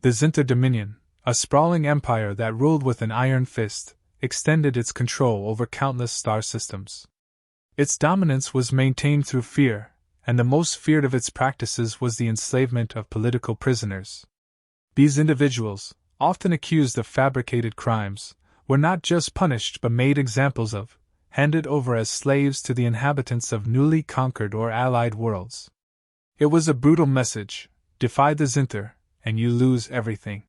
The Zinter Dominion, a sprawling empire that ruled with an iron fist, extended its control over countless star systems. Its dominance was maintained through fear, and the most feared of its practices was the enslavement of political prisoners. These individuals, often accused of fabricated crimes, were not just punished but made examples of, handed over as slaves to the inhabitants of newly conquered or allied worlds. It was a brutal message: defy the Zinter, and you lose everything.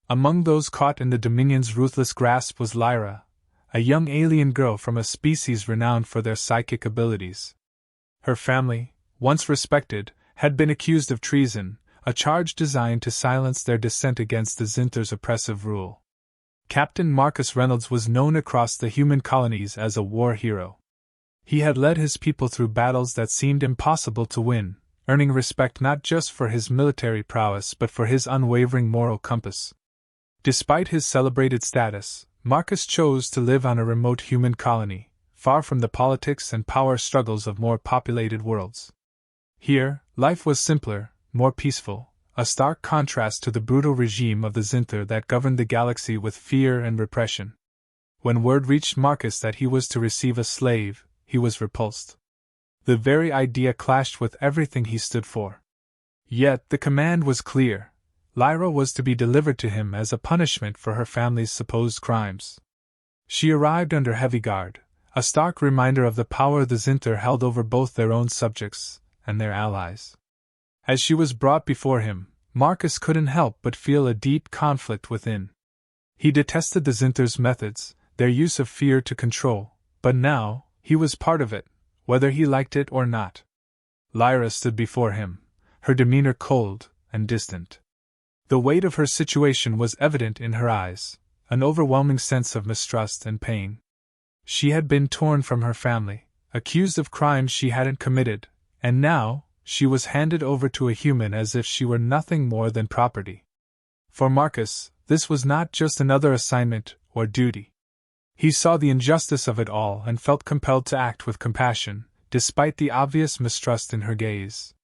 Among those caught in the Dominion's ruthless grasp was Lyra, a young alien girl from a species renowned for their psychic abilities. Her family, once respected, had been accused of treason, a charge designed to silence their dissent against the Zinter's oppressive rule. Captain Marcus Reynolds was known across the human colonies as a war hero. He had led his people through battles that seemed impossible to win, earning respect not just for his military prowess but for his unwavering moral compass. Despite his celebrated status, Marcus chose to live on a remote human colony, far from the politics and power struggles of more populated worlds. Here, life was simpler, more peaceful, a stark contrast to the brutal regime of the Zinter that governed the galaxy with fear and repression. When word reached Marcus that he was to receive a slave, he was repulsed. The very idea clashed with everything he stood for. Yet the command was clear: Lyra was to be delivered to him as a punishment for her family's supposed crimes. She arrived under heavy guard, a stark reminder of the power the Zinter held over both their own subjects and their allies. As she was brought before him, Marcus couldn't help but feel a deep conflict within. He detested the Zinter's methods, their use of fear to control, but now, he was part of it, whether he liked it or not. Lyra stood before him, her demeanor cold and distant. The weight of her situation was evident in her eyes, an overwhelming sense of mistrust and pain. She had been torn from her family, accused of crimes she hadn't committed, and now, she was handed over to a human as if she were nothing more than property. For Marcus, this was not just another assignment or duty. He saw the injustice of it all and felt compelled to act with compassion, despite the obvious mistrust in her gaze.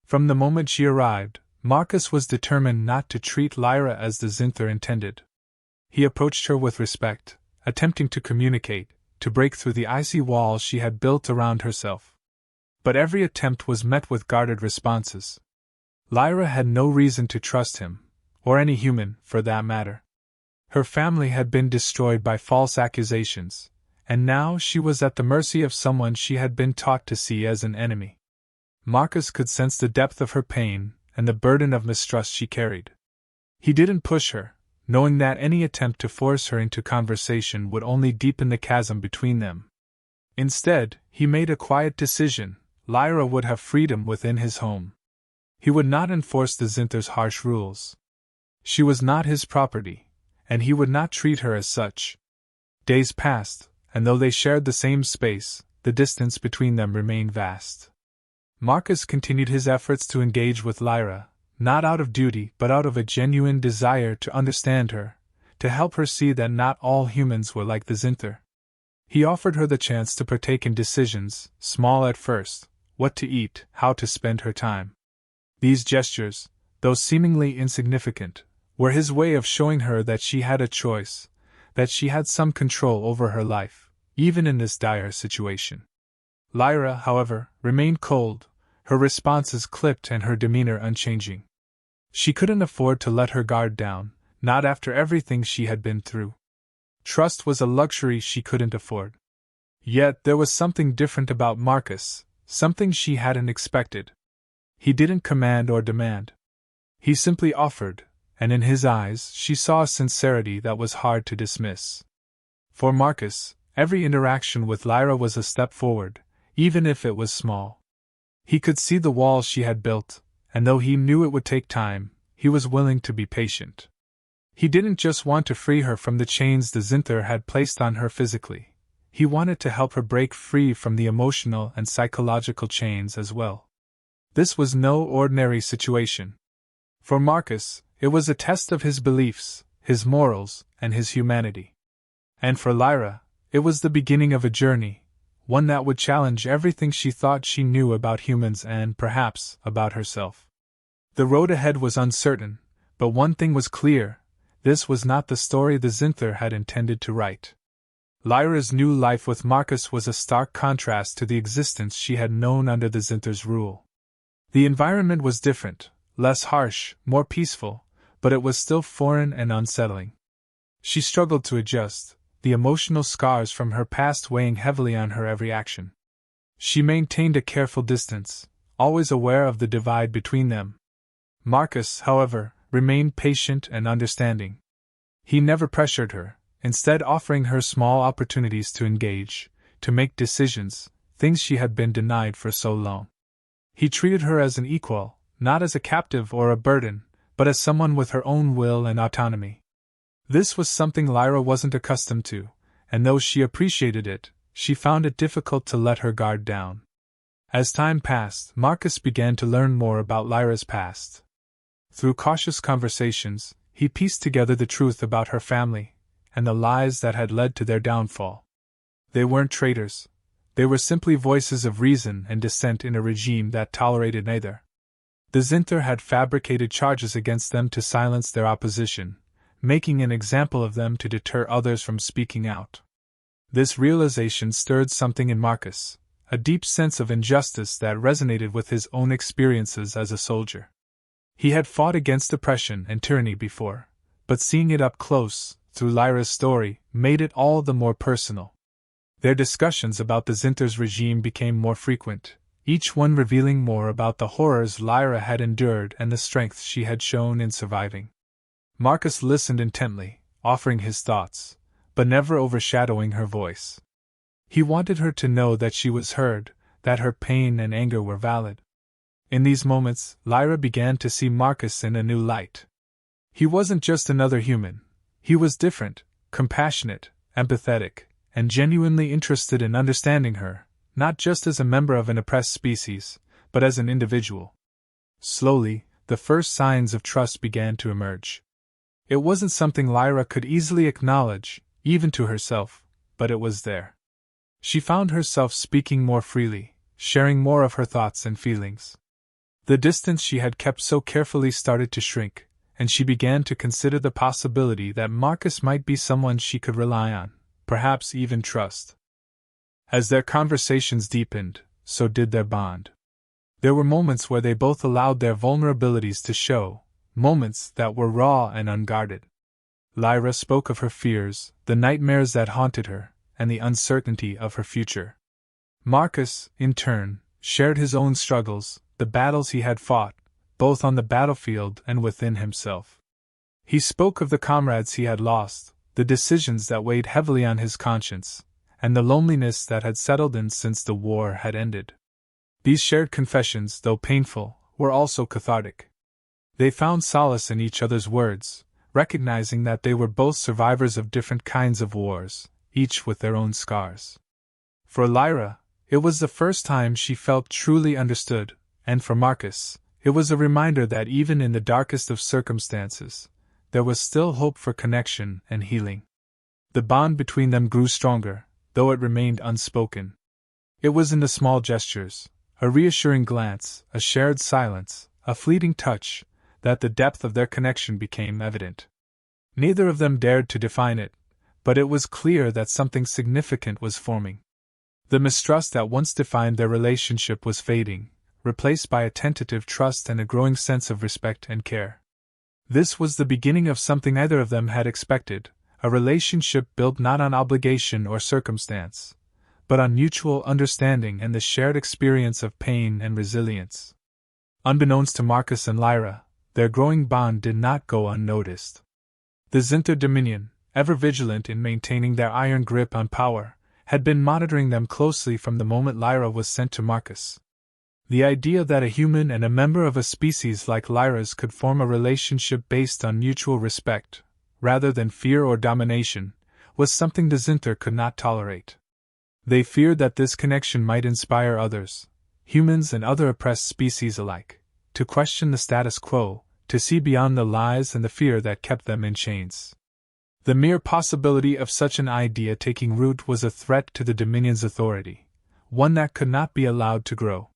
From the moment she arrived, Marcus was determined not to treat Lyra as the Zinter intended. He approached her with respect, attempting to communicate, to break through the icy wall she had built around herself. But every attempt was met with guarded responses. Lyra had no reason to trust him, or any human, for that matter. Her family had been destroyed by false accusations, and now she was at the mercy of someone she had been taught to see as an enemy. Marcus could sense the depth of her pain and the burden of mistrust she carried. He didn't push her, knowing that any attempt to force her into conversation would only deepen the chasm between them. Instead, he made a quiet decision: Lyra would have freedom within his home. He would not enforce the Zinter's harsh rules. She was not his property, and he would not treat her as such. Days passed, and though they shared the same space, the distance between them remained vast. Marcus continued his efforts to engage with Lyra, not out of duty but out of a genuine desire to understand her, to help her see that not all humans were like the Zinter. He offered her the chance to partake in decisions, small at first: what to eat, how to spend her time. These gestures, though seemingly insignificant, were his way of showing her that she had a choice, that she had some control over her life, even in this dire situation. Lyra, however, remained cold, her responses clipped and her demeanor unchanging. She couldn't afford to let her guard down, not after everything she had been through. Trust was a luxury she couldn't afford. Yet there was something different about Marcus, something she hadn't expected. He didn't command or demand. He simply offered, and in his eyes she saw a sincerity that was hard to dismiss. For Marcus, every interaction with Lyra was a step forward, even if it was small. He could see the wall she had built, and though he knew it would take time, he was willing to be patient. He didn't just want to free her from the chains the Zinter had placed on her physically. He wanted to help her break free from the emotional and psychological chains as well. This was no ordinary situation. For Marcus, it was a test of his beliefs, his morals, and his humanity. And for Lyra, it was the beginning of a journey, one that would challenge everything she thought she knew about humans and, perhaps, about herself. The road ahead was uncertain, But one thing was clear: this was not the story the Zinther had intended to write. Lyra's new life with Marcus was a stark contrast to the existence she had known under the Zinther's rule. The environment was different, less harsh, more peaceful, but it was still foreign and unsettling. She struggled to adjust, the emotional scars from her past weighing heavily on her every action. She maintained a careful distance, always aware of the divide between them. Marcus, however, remained patient and understanding. He never pressured her, instead offering her small opportunities to engage, to make decisions, things she had been denied for so long. He treated her as an equal, not as a captive or a burden, but as someone with her own will and autonomy. This was something Lyra wasn't accustomed to, and though she appreciated it, she found it difficult to let her guard down. As time passed, Marcus began to learn more about Lyra's past. Through cautious conversations, he pieced together the truth about her family, and the lies that had led to their downfall. They weren't traitors. They were simply voices of reason and dissent in a regime that tolerated neither. The Zinther had fabricated charges against them to silence their opposition, making an example of them to deter others from speaking out. This realization stirred something in Marcus, a deep sense of injustice that resonated with his own experiences as a soldier. He had fought against oppression and tyranny before, but seeing it up close, through Lyra's story, made it all the more personal. Their discussions about the Zinther's regime became more frequent, each one revealing more about the horrors Lyra had endured and the strength she had shown in surviving. Marcus listened intently, offering his thoughts, but never overshadowing her voice. He wanted her to know that she was heard, that her pain and anger were valid. In these moments, Lyra began to see Marcus in a new light. He wasn't just another human. He was different, compassionate, empathetic, and genuinely interested in understanding her, not just as a member of an oppressed species, but as an individual. Slowly, the first signs of trust began to emerge. It wasn't something Lyra could easily acknowledge, even to herself, but it was there. She found herself speaking more freely, sharing more of her thoughts and feelings. The distance she had kept so carefully started to shrink, and she began to consider the possibility that Marcus might be someone she could rely on, perhaps even trust. As their conversations deepened, so did their bond. There were moments where they both allowed their vulnerabilities to show, moments that were raw and unguarded. Lyra spoke of her fears, the nightmares that haunted her, and the uncertainty of her future. Marcus, in turn, shared his own struggles, the battles he had fought, both on the battlefield and within himself. He spoke of the comrades he had lost, the decisions that weighed heavily on his conscience, and the loneliness that had settled in since the war had ended. These shared confessions, though painful, were also cathartic. They found solace in each other's words, recognizing that they were both survivors of different kinds of wars, each with their own scars. For Lyra, it was the first time she felt truly understood, and for Marcus, it was a reminder that even in the darkest of circumstances, there was still hope for connection and healing. The bond between them grew stronger, though it remained unspoken. It was in the small gestures, a reassuring glance, a shared silence, a fleeting touch, that the depth of their connection became evident. Neither of them dared to define it, but it was clear that something significant was forming. The mistrust that once defined their relationship was fading, replaced by a tentative trust and a growing sense of respect and care. This was the beginning of something neither of them had expected, a relationship built not on obligation or circumstance, but on mutual understanding and the shared experience of pain and resilience. Unbeknownst to Marcus and Lyra, their growing bond did not go unnoticed. The Zinther Dominion, ever vigilant in maintaining their iron grip on power, had been monitoring them closely from the moment Lyra was sent to Marcus. The idea that a human and a member of a species like Lyra's could form a relationship based on mutual respect, rather than fear or domination, was something the Zinther could not tolerate. They feared that this connection might inspire others, humans and other oppressed species alike, to question the status quo, to see beyond the lies and the fear that kept them in chains. The mere possibility of such an idea taking root was a threat to the Dominion's authority, one that could not be allowed to grow.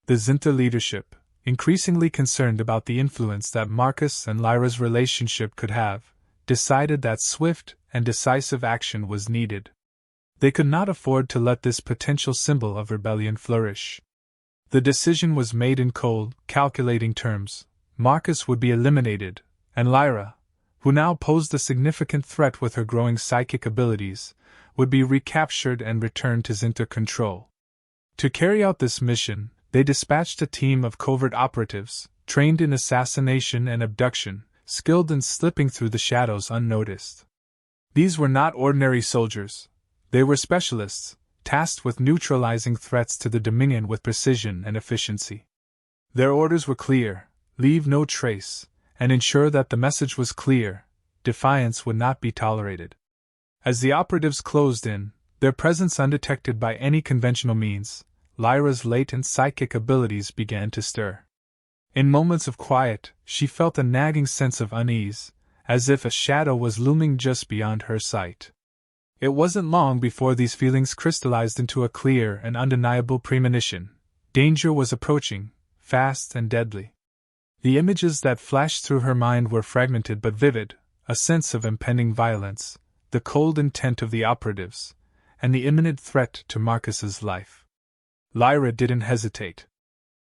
The Zinther leadership, increasingly concerned about the influence that Marcus and Lyra's relationship could have, decided that swift and decisive action was needed. They could not afford to let this potential symbol of rebellion flourish. The decision was made in cold, calculating terms. Marcus would be eliminated, and Lyra, who now posed a significant threat with her growing psychic abilities, would be recaptured and returned to Zinter control. To carry out this mission, they dispatched a team of covert operatives, trained in assassination and abduction, skilled in slipping through the shadows unnoticed. These were not ordinary soldiers. They were specialists, tasked with neutralizing threats to the Dominion with precision and efficiency. Their orders were clear: leave no trace, and ensure that the message was clear: defiance would not be tolerated. As the operatives closed in, their presence undetected by any conventional means, Lyra's latent psychic abilities began to stir. In moments of quiet, she felt a nagging sense of unease, as if a shadow was looming just beyond her sight. It wasn't long before these feelings crystallized into a clear and undeniable premonition. Danger was approaching, fast and deadly. The images that flashed through her mind were fragmented but vivid: a sense of impending violence, the cold intent of the operatives, and the imminent threat to Marcus's life. Lyra didn't hesitate.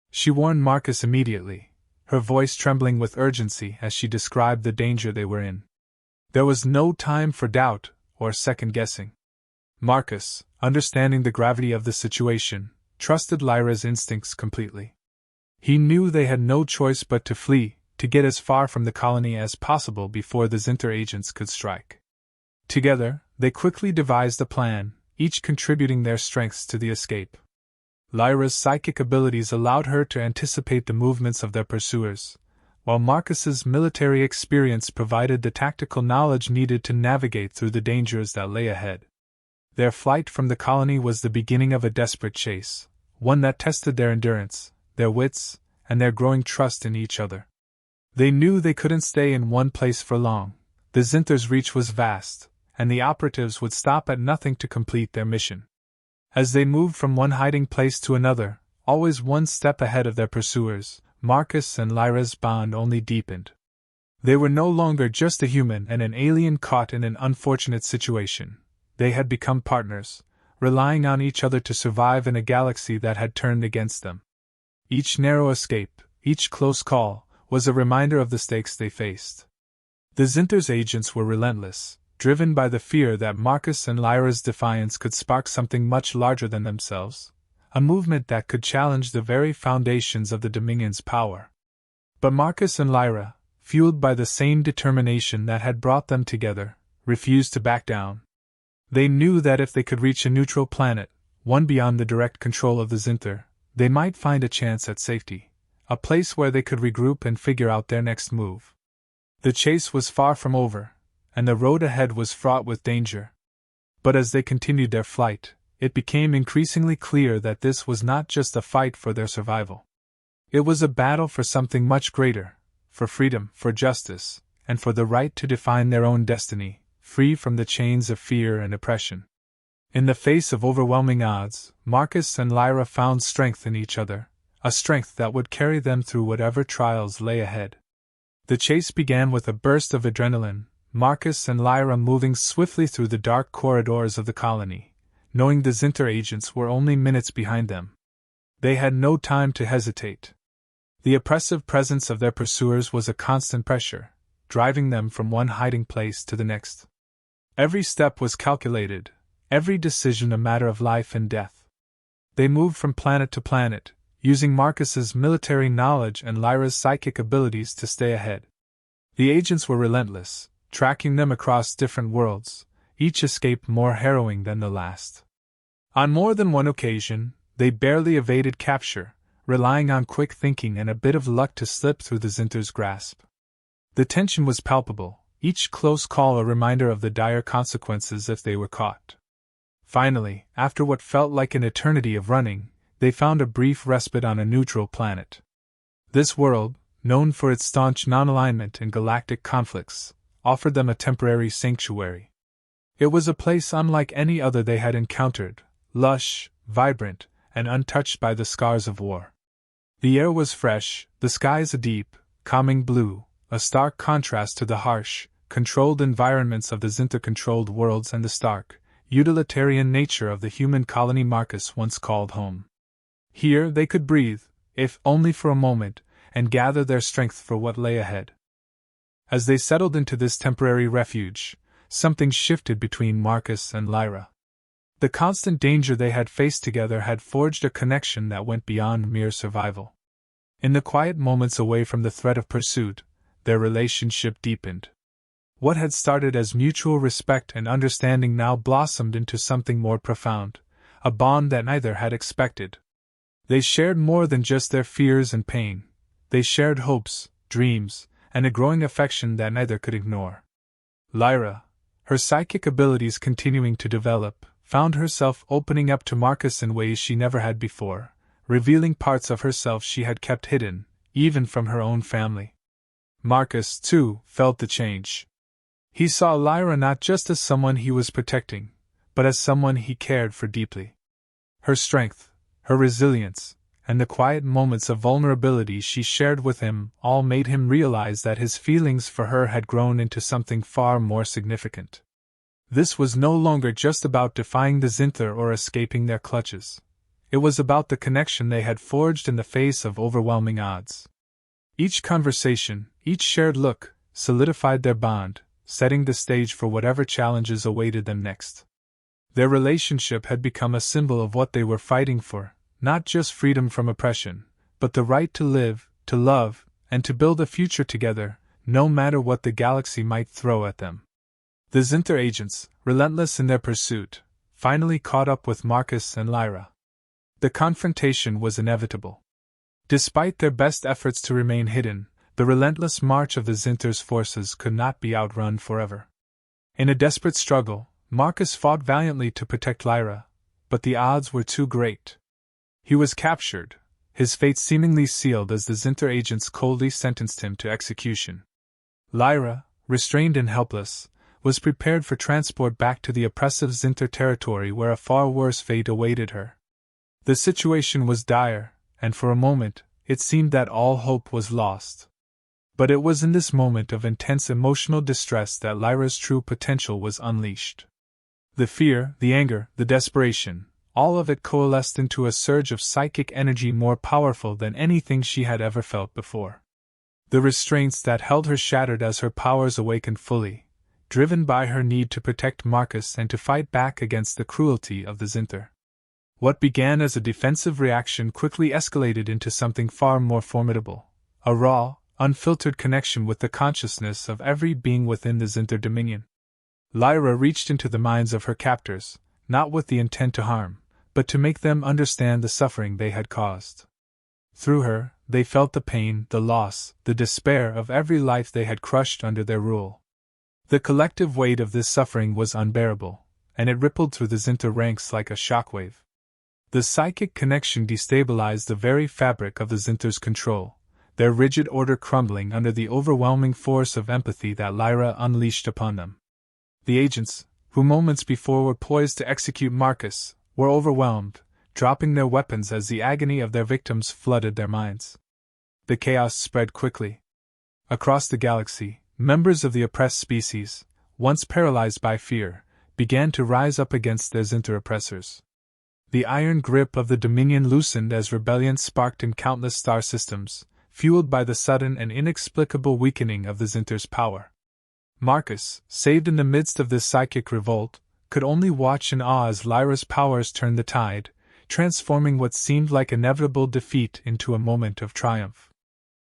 She warned Marcus immediately, her voice trembling with urgency as she described the danger they were in. There was no time for doubt or second-guessing. Marcus, understanding the gravity of the situation, trusted Lyra's instincts completely. He knew they had no choice but to flee, to get as far from the colony as possible before the Zinter agents could strike. Together, they quickly devised a plan, each contributing their strengths to the escape. Lyra's psychic abilities allowed her to anticipate the movements of their pursuers, while Marcus's military experience provided the tactical knowledge needed to navigate through the dangers that lay ahead. Their flight from the colony was the beginning of a desperate chase, one that tested their endurance, their wits, and their growing trust in each other. They knew they couldn't stay in one place for long. The Zinter's reach was vast, and the operatives would stop at nothing to complete their mission. As they moved from one hiding place to another, always one step ahead of their pursuers, Marcus and Lyra's bond only deepened. They were no longer just a human and an alien caught in an unfortunate situation. They had become partners, relying on each other to survive in a galaxy that had turned against them. Each narrow escape, each close call, was a reminder of the stakes they faced. The Zinter's agents were relentless, driven by the fear that Marcus and Lyra's defiance could spark something much larger than themselves, a movement that could challenge the very foundations of the Dominion's power. But Marcus and Lyra, fueled by the same determination that had brought them together, refused to back down. They knew that if they could reach a neutral planet, one beyond the direct control of the Zinter, they might find a chance at safety, a place where they could regroup and figure out their next move. The chase was far from over, and the road ahead was fraught with danger. But as they continued their flight, it became increasingly clear that this was not just a fight for their survival. It was a battle for something much greater, for freedom, for justice, and for the right to define their own destiny, free from the chains of fear and oppression. In the face of overwhelming odds, Marcus and Lyra found strength in each other, a strength that would carry them through whatever trials lay ahead. The chase began with a burst of adrenaline, Marcus and Lyra moving swiftly through the dark corridors of the colony, knowing the Zinter agents were only minutes behind them. They had no time to hesitate. The oppressive presence of their pursuers was a constant pressure, driving them from one hiding place to the next. Every step was calculated, every decision a matter of life and death. They moved from planet to planet, using Marcus's military knowledge and Lyra's psychic abilities to stay ahead. The agents were relentless, tracking them across different worlds, each escape more harrowing than the last. On more than one occasion, they barely evaded capture, relying on quick thinking and a bit of luck to slip through the Zinter's grasp. The tension was palpable, each close call a reminder of the dire consequences if they were caught. Finally, after what felt like an eternity of running, they found a brief respite on a neutral planet. This world, known for its staunch non-alignment and galactic conflicts, offered them a temporary sanctuary. It was a place unlike any other they had encountered, lush, vibrant, and untouched by the scars of war. The air was fresh, the skies a deep, calming blue, a stark contrast to the harsh, controlled environments of the Zinter-controlled worlds and the stark, utilitarian nature of the human colony Marcus once called home. Here they could breathe, if only for a moment, and gather their strength for what lay ahead. As they settled into this temporary refuge, something shifted between Marcus and Lyra. The constant danger they had faced together had forged a connection that went beyond mere survival. In the quiet moments away from the threat of pursuit, their relationship deepened. What had started as mutual respect and understanding now blossomed into something more profound, a bond that neither had expected. They shared more than just their fears and pain. They shared hopes, dreams, and a growing affection that neither could ignore. Lyra, her psychic abilities continuing to develop, found herself opening up to Marcus in ways she never had before, revealing parts of herself she had kept hidden, even from her own family. Marcus, too, felt the change. He saw Lyra not just as someone he was protecting, but as someone he cared for deeply. Her strength, her resilience, and the quiet moments of vulnerability she shared with him all made him realize that his feelings for her had grown into something far more significant. This was no longer just about defying the Zinter or escaping their clutches. It was about the connection they had forged in the face of overwhelming odds. Each conversation, each shared look, solidified their bond, setting the stage for whatever challenges awaited them next. Their relationship had become a symbol of what they were fighting for, not just freedom from oppression, but the right to live, to love, and to build a future together, no matter what the galaxy might throw at them. The Zinter agents, relentless in their pursuit, finally caught up with Marcus and Lyra. The confrontation was inevitable. Despite their best efforts to remain hidden, the relentless march of the Zinter's forces could not be outrun forever. In a desperate struggle, Marcus fought valiantly to protect Lyra, but the odds were too great. He was captured, his fate seemingly sealed as the Zinter agents coldly sentenced him to execution. Lyra, restrained and helpless, was prepared for transport back to the oppressive Zinter territory where a far worse fate awaited her. The situation was dire, and for a moment, it seemed that all hope was lost. But it was in this moment of intense emotional distress that Lyra's true potential was unleashed. The fear, the anger, the desperation, all of it coalesced into a surge of psychic energy more powerful than anything she had ever felt before. The restraints that held her shattered as her powers awakened fully, driven by her need to protect Marcus and to fight back against the cruelty of the Zinter. What began as a defensive reaction quickly escalated into something far more formidable, a raw, unfiltered connection with the consciousness of every being within the Zinter dominion. Lyra reached into the minds of her captors, not with the intent to harm, but to make them understand the suffering they had caused. Through her, they felt the pain, the loss, the despair of every life they had crushed under their rule. The collective weight of this suffering was unbearable, and it rippled through the Zinter ranks like a shockwave. The psychic connection destabilized the very fabric of the Zinter's control, their rigid order crumbling under the overwhelming force of empathy that Lyra unleashed upon them. The agents, who moments before were poised to execute Marcus, were overwhelmed, dropping their weapons as the agony of their victims flooded their minds. The chaos spread quickly. Across the galaxy, members of the oppressed species, once paralyzed by fear, began to rise up against their Zinter oppressors. The iron grip of the Dominion loosened as rebellion sparked in countless star systems, fueled by the sudden and inexplicable weakening of the Zinter's power. Marcus, saved in the midst of this psychic revolt, could only watch in awe as Lyra's powers turned the tide, transforming what seemed like inevitable defeat into a moment of triumph.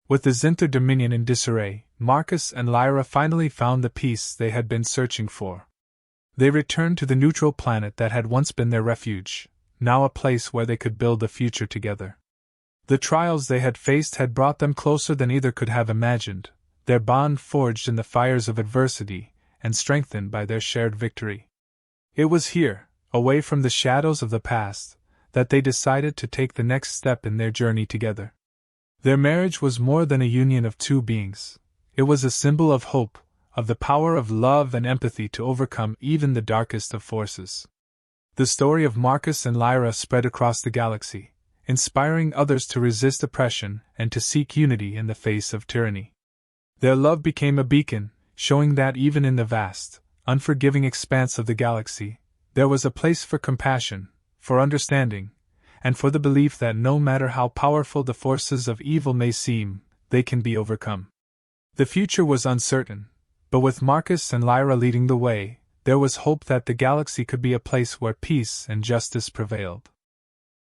With the Zinter dominion in disarray, Marcus and Lyra finally found the peace they had been searching for. They returned to the neutral planet that had once been their refuge, now a place where they could build a future together. The trials they had faced had brought them closer than either could have imagined, their bond forged in the fires of adversity, and strengthened by their shared victory. It was here, away from the shadows of the past, that they decided to take the next step in their journey together. Their marriage was more than a union of two beings. It was a symbol of hope, of the power of love and empathy to overcome even the darkest of forces. The story of Marcus and Lyra spread across the galaxy, inspiring others to resist oppression and to seek unity in the face of tyranny. Their love became a beacon, showing that even in the vast, unforgiving expanse of the galaxy, there was a place for compassion, for understanding, and for the belief that no matter how powerful the forces of evil may seem, they can be overcome. The future was uncertain, but with Marcus and Lyra leading the way, there was hope that the galaxy could be a place where peace and justice prevailed.